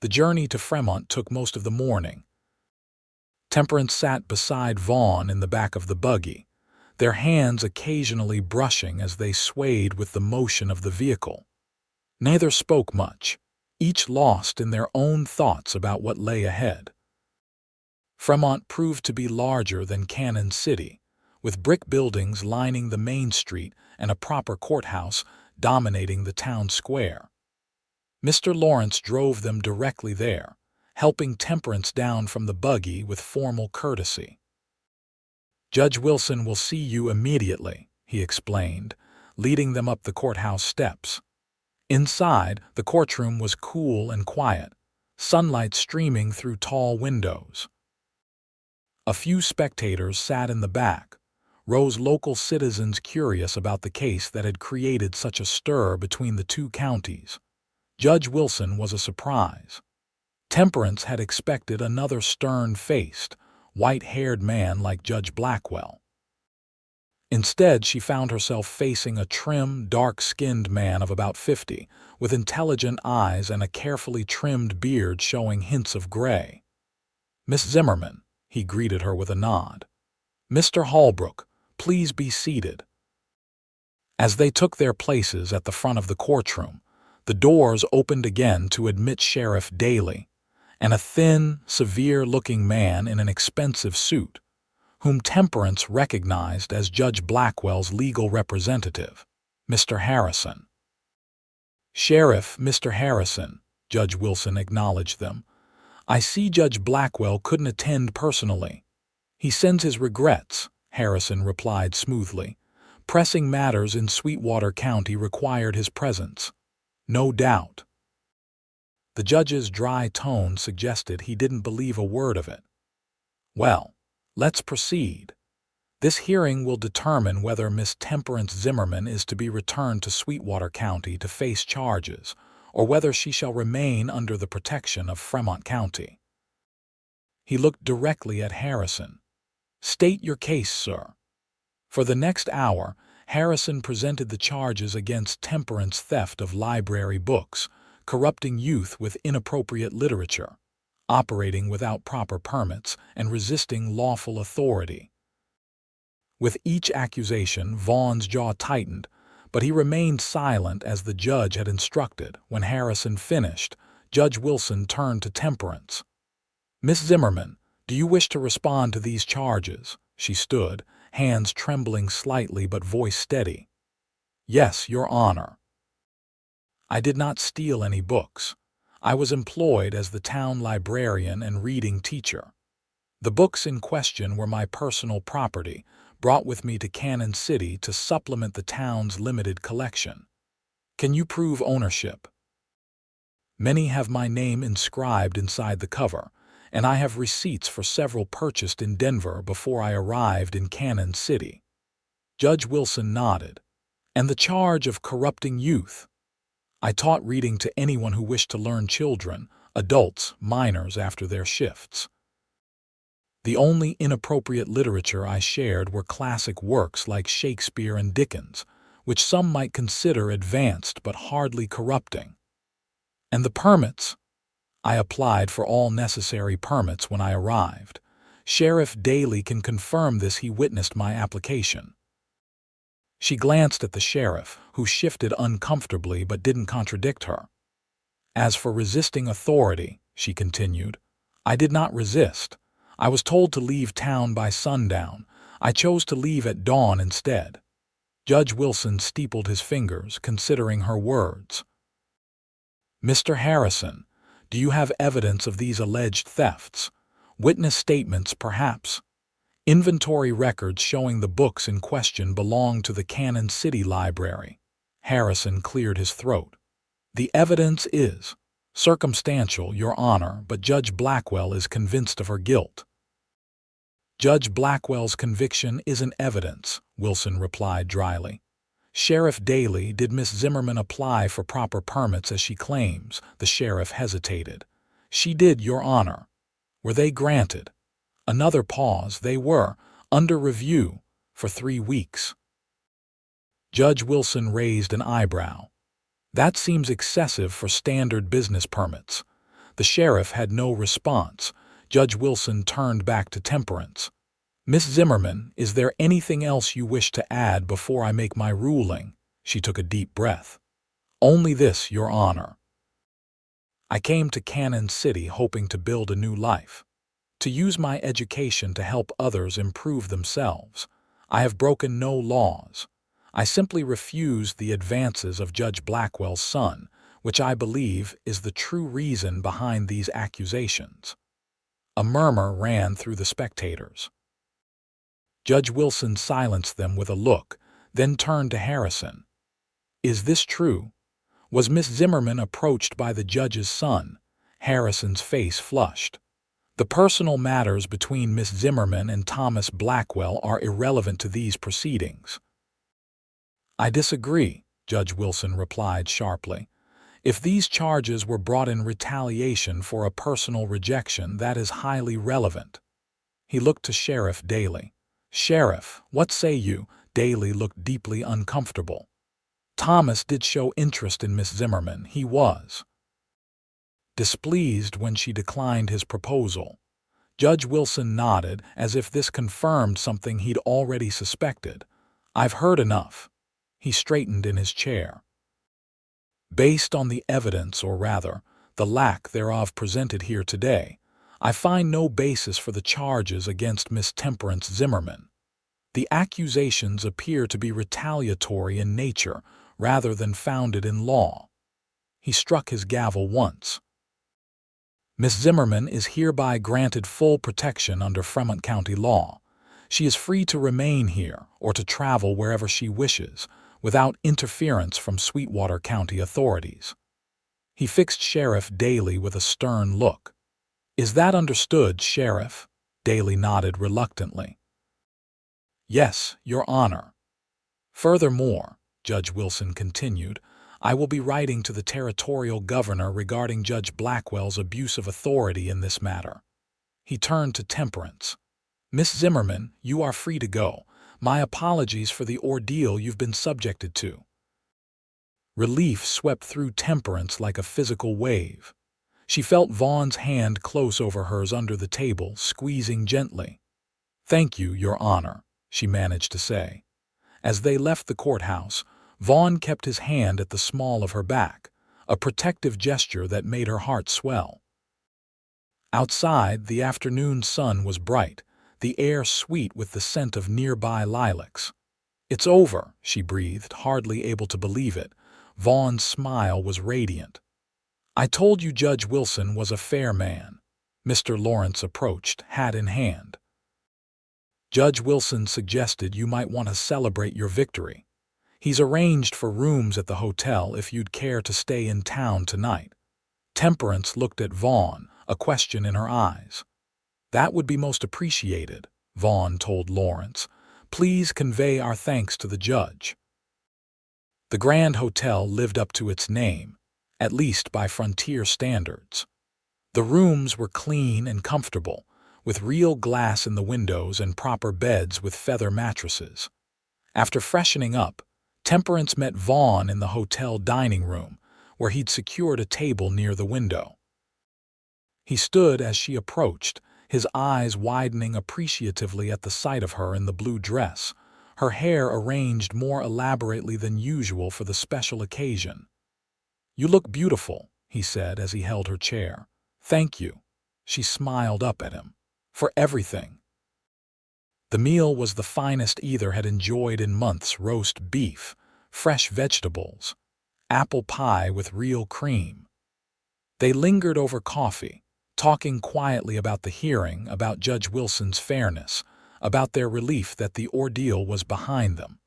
The journey to Fremont took most of the morning. Temperance sat beside Vaughn in the back of the buggy, their hands occasionally brushing as they swayed with the motion of the vehicle. Neither spoke much, each lost in their own thoughts about what lay ahead. Fremont proved to be larger than Cannon City, with brick buildings lining the main street and a proper courthouse dominating the town square. Mr. Lawrence drove them directly there, helping Temperance down from the buggy with formal courtesy. "Judge Wilson will see you immediately," he explained, leading them up the courthouse steps. Inside, the courtroom was cool and quiet, sunlight streaming through tall windows. A few spectators sat in the back, rows local citizens curious about the case that had created such a stir between the two counties. Judge Wilson was a surprise. Temperance had expected another stern-faced, white-haired man like Judge Blackwell. Instead, she found herself facing a trim, dark-skinned man of about 50, with intelligent eyes and a carefully trimmed beard showing hints of gray. "Miss Zimmerman," he greeted her with a nod. "Mr. Holbrook, please be seated." As they took their places at the front of the courtroom, the doors opened again to admit Sheriff Daly, and a thin, severe-looking man in an expensive suit, whom Temperance recognized as Judge Blackwell's legal representative, Mr. Harrison. "Sheriff, Mr. Harrison," Judge Wilson acknowledged them. "I see Judge Blackwell couldn't attend personally." "He sends his regrets," Harrison replied smoothly. "Pressing matters in Sweetwater County required his presence." "No doubt." The judge's dry tone suggested he didn't believe a word of it. "Well, let's proceed." This hearing will determine whether Miss Temperance Zimmerman is to be returned to Sweetwater County to face charges, or whether she shall remain under the protection of Fremont County. He looked directly at Harrison. "State your case, sir." For the next hour, Harrison presented the charges against Temperance: theft of library books, corrupting youth with inappropriate literature, operating without proper permits, and resisting lawful authority. With each accusation, Vaughn's jaw tightened, but he remained silent as the judge had instructed. When Harrison finished, Judge Wilson turned to Temperance. "Miss Zimmerman, do you wish to respond to these charges?" She stood, hands trembling slightly but voice steady. "Yes, Your Honor." "I did not steal any books. I was employed as the town librarian and reading teacher. The books in question were my personal property, brought with me to Cannon City to supplement the town's limited collection. Can you prove ownership?" "Many have my name inscribed inside the cover, and I have receipts for several purchased in Denver before I arrived in Cannon City." Judge Wilson nodded. "And the charge of corrupting youth?" "I taught reading to anyone who wished to learn: children, adults, minors after their shifts. The only inappropriate literature I shared were classic works like Shakespeare and Dickens, which some might consider advanced but hardly corrupting." "And the permits?" "I applied for all necessary permits when I arrived. Sheriff Daly can confirm this. He witnessed my application." She glanced at the sheriff, who shifted uncomfortably but didn't contradict her. "As for resisting authority," she continued, "I did not resist. I was told to leave town by sundown. I chose to leave at dawn instead." Judge Wilson steepled his fingers, considering her words. "Mr. Harrison, do you have evidence of these alleged thefts? Witness statements, perhaps? Inventory records showing the books in question belong to the Cannon City Library." Harrison cleared his throat. "The evidence is circumstantial, Your Honor, but Judge Blackwell is convinced of her guilt." "Judge Blackwell's conviction isn't evidence," Wilson replied dryly. "Sheriff Daly, did Miss Zimmerman apply for proper permits as she claims?" The sheriff hesitated. "She did, Your Honor." "Were they granted?" Another pause. "They were, under review, for 3 weeks." Judge Wilson raised an eyebrow. "That seems excessive for standard business permits." The sheriff had no response. Judge Wilson turned back to Temperance. "Miss Zimmerman, is there anything else you wish to add before I make my ruling?" She took a deep breath. "Only this, Your Honor. I came to Cannon City hoping to build a new life, to use my education to help others improve themselves. I have broken no laws. I simply refused the advances of Judge Blackwell's son, which I believe is the true reason behind these accusations." A murmur ran through the spectators. Judge Wilson silenced them with a look, then turned to Harrison. "Is this true? Was Miss Zimmerman approached by the judge's son?" Harrison's face flushed. "The personal matters between Miss Zimmerman and Thomas Blackwell are irrelevant to these proceedings." "I disagree," Judge Wilson replied sharply. "If these charges were brought in retaliation for a personal rejection, that is highly relevant." He looked to Sheriff Daly. "Sheriff, what say you?" Daly looked deeply uncomfortable. "Thomas did show interest in Miss Zimmerman. He was displeased when she declined his proposal." Judge Wilson nodded, as if this confirmed something he'd already suspected. "I've heard enough." He straightened in his chair. "Based on the evidence, or rather, the lack thereof presented here today, I find no basis for the charges against Miss Temperance Zimmerman. The accusations appear to be retaliatory in nature rather than founded in law." He struck his gavel once. "Miss Zimmerman is hereby granted full protection under Fremont County law. She is free to remain here or to travel wherever she wishes, without interference from Sweetwater County authorities." He fixed Sheriff Daly with a stern look. "Is that understood, Sheriff?" Daly nodded reluctantly. Yes, Your Honor. Furthermore, Judge Wilson continued, I will be writing to the territorial governor regarding Judge Blackwell's abuse of authority in this matter. He turned to Temperance. Miss Zimmerman, you are free to go. My apologies for the ordeal you've been subjected to. Relief swept through Temperance like a physical wave. She felt Vaughn's hand close over hers under the table, squeezing gently. Thank you, Your Honor, she managed to say. As they left the courthouse, Vaughn kept his hand at the small of her back, a protective gesture that made her heart swell. Outside, the afternoon sun was bright, the air sweet with the scent of nearby lilacs. It's over, she breathed, hardly able to believe it. Vaughn's smile was radiant. I told you Judge Wilson was a fair man. Mr. Lawrence approached, hat in hand. Judge Wilson suggested you might want to celebrate your victory. He's arranged for rooms at the hotel if you'd care to stay in town tonight. Temperance looked at Vaughn, a question in her eyes. That would be most appreciated, Vaughn told Lawrence. Please convey our thanks to the judge. The Grand Hotel lived up to its name, at least by frontier standards. The rooms were clean and comfortable, with real glass in the windows and proper beds with feather mattresses. After freshening up, Temperance met Vaughn in the hotel dining room, where he'd secured a table near the window. He stood as she approached, his eyes widening appreciatively at the sight of her in the blue dress, her hair arranged more elaborately than usual for the special occasion. You look beautiful, he said as he held her chair. Thank you. She smiled up at him. For everything. The meal was the finest either had enjoyed in months: roast beef, fresh vegetables, apple pie with real cream. They lingered over coffee, talking quietly about the hearing, about Judge Wilson's fairness, about their relief that the ordeal was behind them.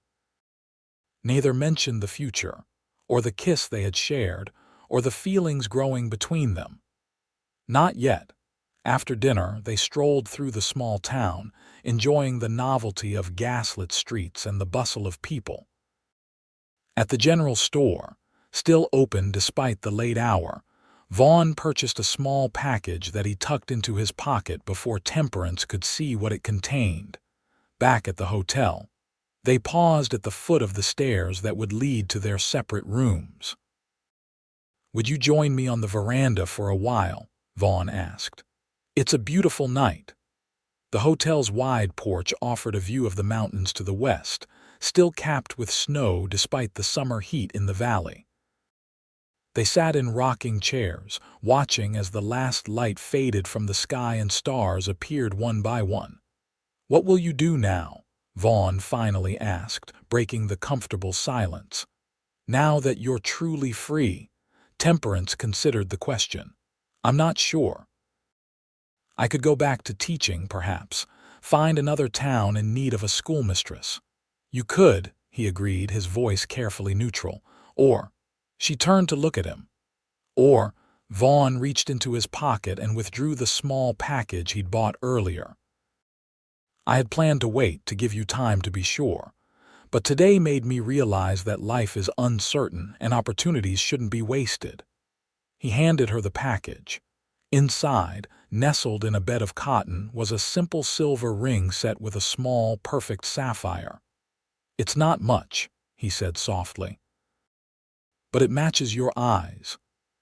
Neither mentioned the future, or the kiss they had shared, or the feelings growing between them. Not yet. After dinner, they strolled through the small town, enjoying the novelty of gaslit streets and the bustle of people. At the general store, still open despite the late hour, Vaughn purchased a small package that he tucked into his pocket before Temperance could see what it contained. Back at the hotel, they paused at the foot of the stairs that would lead to their separate rooms. Would you join me on the veranda for a while? Vaughn asked. It's a beautiful night. The hotel's wide porch offered a view of the mountains to the west, still capped with snow despite the summer heat in the valley. They sat in rocking chairs, watching as the last light faded from the sky and stars appeared one by one. What will you do now? Vaughn finally asked, breaking the comfortable silence. Now that you're truly free? Temperance considered the question. I'm not sure. I could go back to teaching, perhaps, find another town in need of a schoolmistress. You could, he agreed, his voice carefully neutral. Or, she turned to look at him. Or, Vaughn reached into his pocket and withdrew the small package he'd bought earlier. I had planned to wait to give you time to be sure, but today made me realize that life is uncertain and opportunities shouldn't be wasted. He handed her the package. Inside, nestled in a bed of cotton, was a simple silver ring set with a small, perfect sapphire. It's not much, he said softly. But it matches your eyes.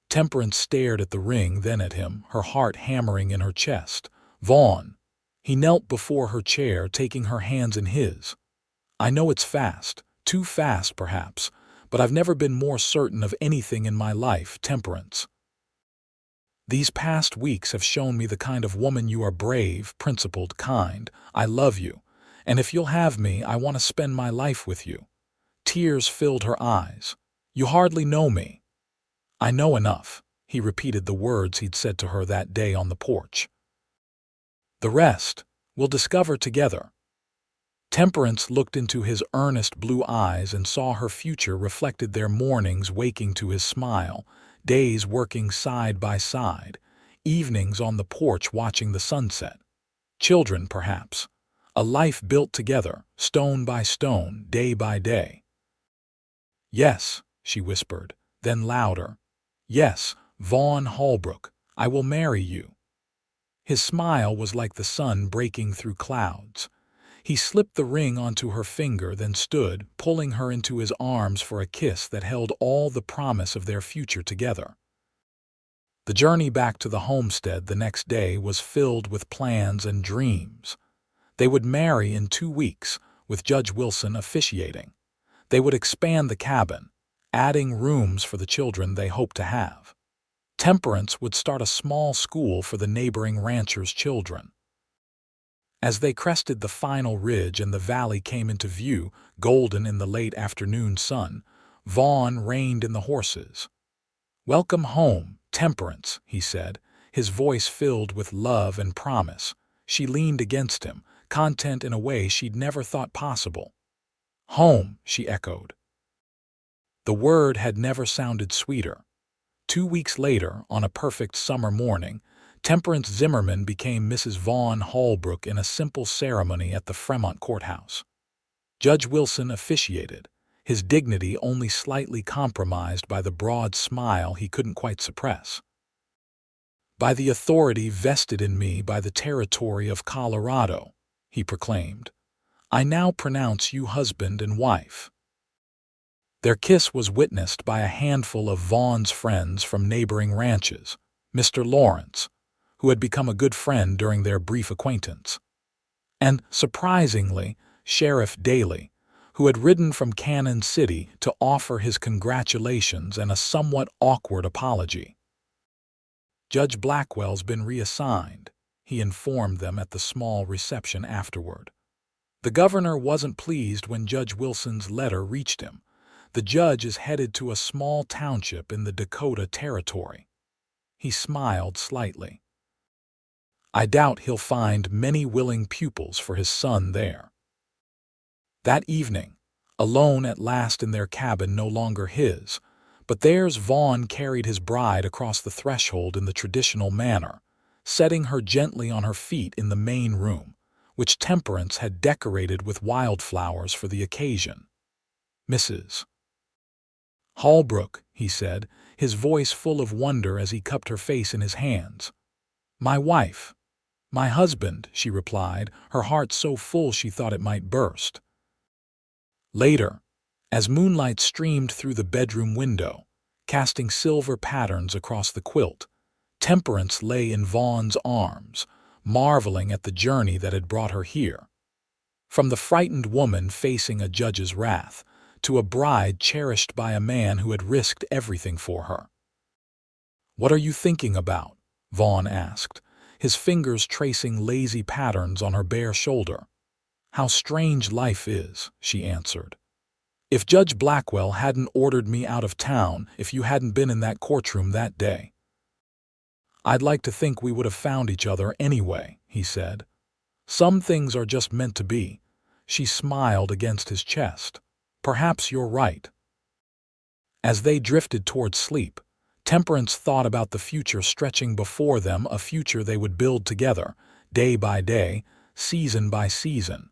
Temperance stared at the ring, then at him, her heart hammering in her chest. Vaughn. He knelt before her chair, taking her hands in his. I know it's fast, too fast perhaps, but I've never been more certain of anything in my life, Temperance. These past weeks have shown me the kind of woman you are: brave, principled, kind. I love you, and if you'll have me, I want to spend my life with you. Tears filled her eyes. You hardly know me. I know enough, he repeated the words he'd said to her that day on the porch. The rest, we'll discover together. Temperance looked into his earnest blue eyes and saw her future reflected there: mornings waking to his smile, days working side by side, evenings on the porch watching the sunset. Children, perhaps. A life built together, stone by stone, day by day. "Yes," she whispered, then louder. "Yes, Vaughn Holbrook, I will marry you." His smile was like the sun breaking through clouds. He slipped the ring onto her finger, then stood, pulling her into his arms for a kiss that held all the promise of their future together. The journey back to the homestead the next day was filled with plans and dreams. They would marry in 2 weeks, with Judge Wilson officiating. They would expand the cabin, adding rooms for the children they hoped to have. Temperance would start a small school for the neighboring ranchers' children. As they crested the final ridge and the valley came into view, golden in the late afternoon sun, Vaughn reined in the horses. "Welcome home, Temperance," he said, his voice filled with love and promise. She leaned against him, content in a way she'd never thought possible. "Home," she echoed. The word had never sounded sweeter. 2 weeks later, on a perfect summer morning, Temperance Zimmerman became Mrs. Vaughn Holbrook in a simple ceremony at the Fremont courthouse. Judge Wilson officiated, his dignity only slightly compromised by the broad smile he couldn't quite suppress. "By the authority vested in me by the territory of Colorado," he proclaimed, "I now pronounce you husband and wife." Their kiss was witnessed by a handful of Vaughn's friends from neighboring ranches, Mr. Lawrence, who had become a good friend during their brief acquaintance, and, surprisingly, Sheriff Daly, who had ridden from Cannon City to offer his congratulations and a somewhat awkward apology. "Judge Blackwell's been reassigned," he informed them at the small reception afterward. The governor wasn't pleased when Judge Wilson's letter reached him. The judge is headed to a small township in the Dakota Territory. He smiled slightly. "I doubt he'll find many willing pupils for his son there." That evening, alone at last in their cabin no longer his, but theirs, Vaughn carried his bride across the threshold in the traditional manner, setting her gently on her feet in the main room, which Temperance had decorated with wildflowers for the occasion. "Mrs. Holbrook," he said, his voice full of wonder as he cupped her face in his hands. "My wife." "My husband," she replied, her heart so full she thought it might burst. Later, as moonlight streamed through the bedroom window, casting silver patterns across the quilt, Temperance lay in Vaughn's arms, marveling at the journey that had brought her here. From the frightened woman facing a judge's wrath, to a bride cherished by a man who had risked everything for her. "What are you thinking about?" Vaughn asked, his fingers tracing lazy patterns on her bare shoulder. "How strange life is," she answered. "If Judge Blackwell hadn't ordered me out of town, if you hadn't been in that courtroom that day, I'd like to think we would have found each other anyway," he said. "Some things are just meant to be." She smiled against his chest. "Perhaps you're right." As they drifted toward sleep, Temperance thought about the future stretching before them, a future they would build together, day by day, season by season.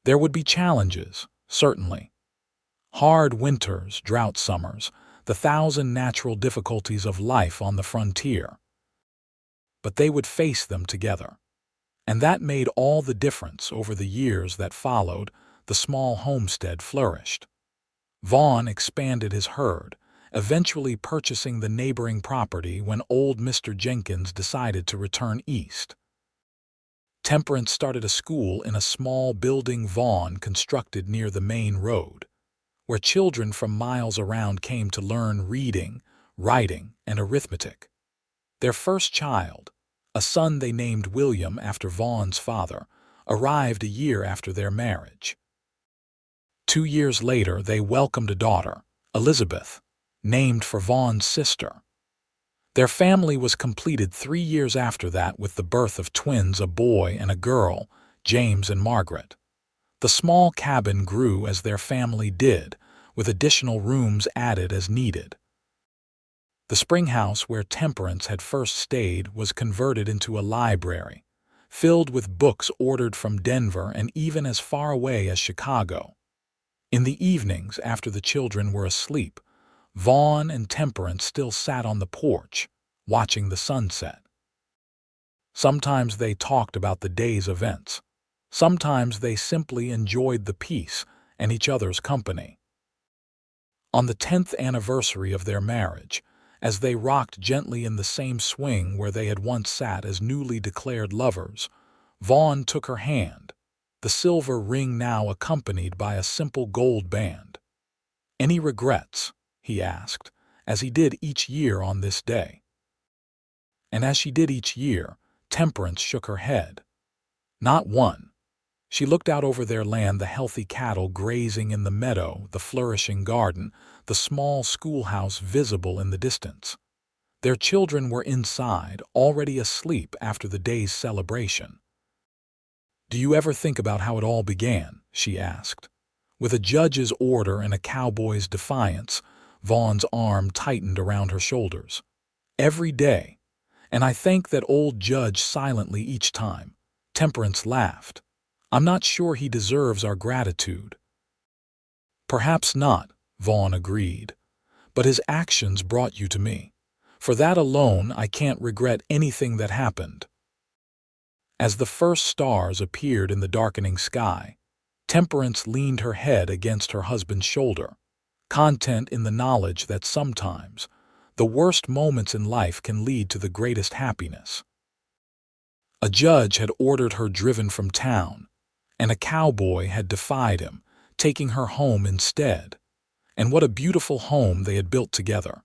There would be challenges, certainly. Hard winters, drought summers, the 1,000 natural difficulties of life on the frontier. But they would face them together. And that made all the difference. Over the years that followed, the small homestead flourished. Vaughn expanded his herd, eventually purchasing the neighboring property when old Mr. Jenkins decided to return east. Temperance started a school in a small building Vaughn constructed near the main road, where children from miles around came to learn reading, writing, and arithmetic. Their first child, a son they named William after Vaughn's father, arrived a year after their marriage. 2 years later, they welcomed a daughter, Elizabeth, named for Vaughn's sister. Their family was completed 3 years after that with the birth of twins, a boy and a girl, James and Margaret. The small cabin grew as their family did, with additional rooms added as needed. The spring house where Temperance had first stayed was converted into a library, filled with books ordered from Denver and even as far away as Chicago. In the evenings, after the children were asleep, Vaughn and Temperance still sat on the porch, watching the sunset. Sometimes they talked about the day's events. Sometimes they simply enjoyed the peace and each other's company. On the 10th anniversary of their marriage, as they rocked gently in the same swing where they had once sat as newly declared lovers, Vaughn took her hand, the silver ring now accompanied by a simple gold band. "Any regrets?" he asked, as he did each year on this day. And as she did each year, Temperance shook her head. Not one. She looked out over their land, the healthy cattle grazing in the meadow, the flourishing garden, the small schoolhouse visible in the distance. Their children were inside, already asleep after the day's celebration. "Do you ever think about how it all began?" she asked. With a judge's order and a cowboy's defiance, Vaughn's arm tightened around her shoulders. "Every day. And I thank that old judge silently each time." Temperance laughed. "I'm not sure he deserves our gratitude." "Perhaps not," Vaughn agreed. "But his actions brought you to me. For that alone, I can't regret anything that happened." As the first stars appeared in the darkening sky, Temperance leaned her head against her husband's shoulder, content in the knowledge that sometimes the worst moments in life can lead to the greatest happiness. A judge had ordered her driven from town, and a cowboy had defied him, taking her home instead. And what a beautiful home they had built together.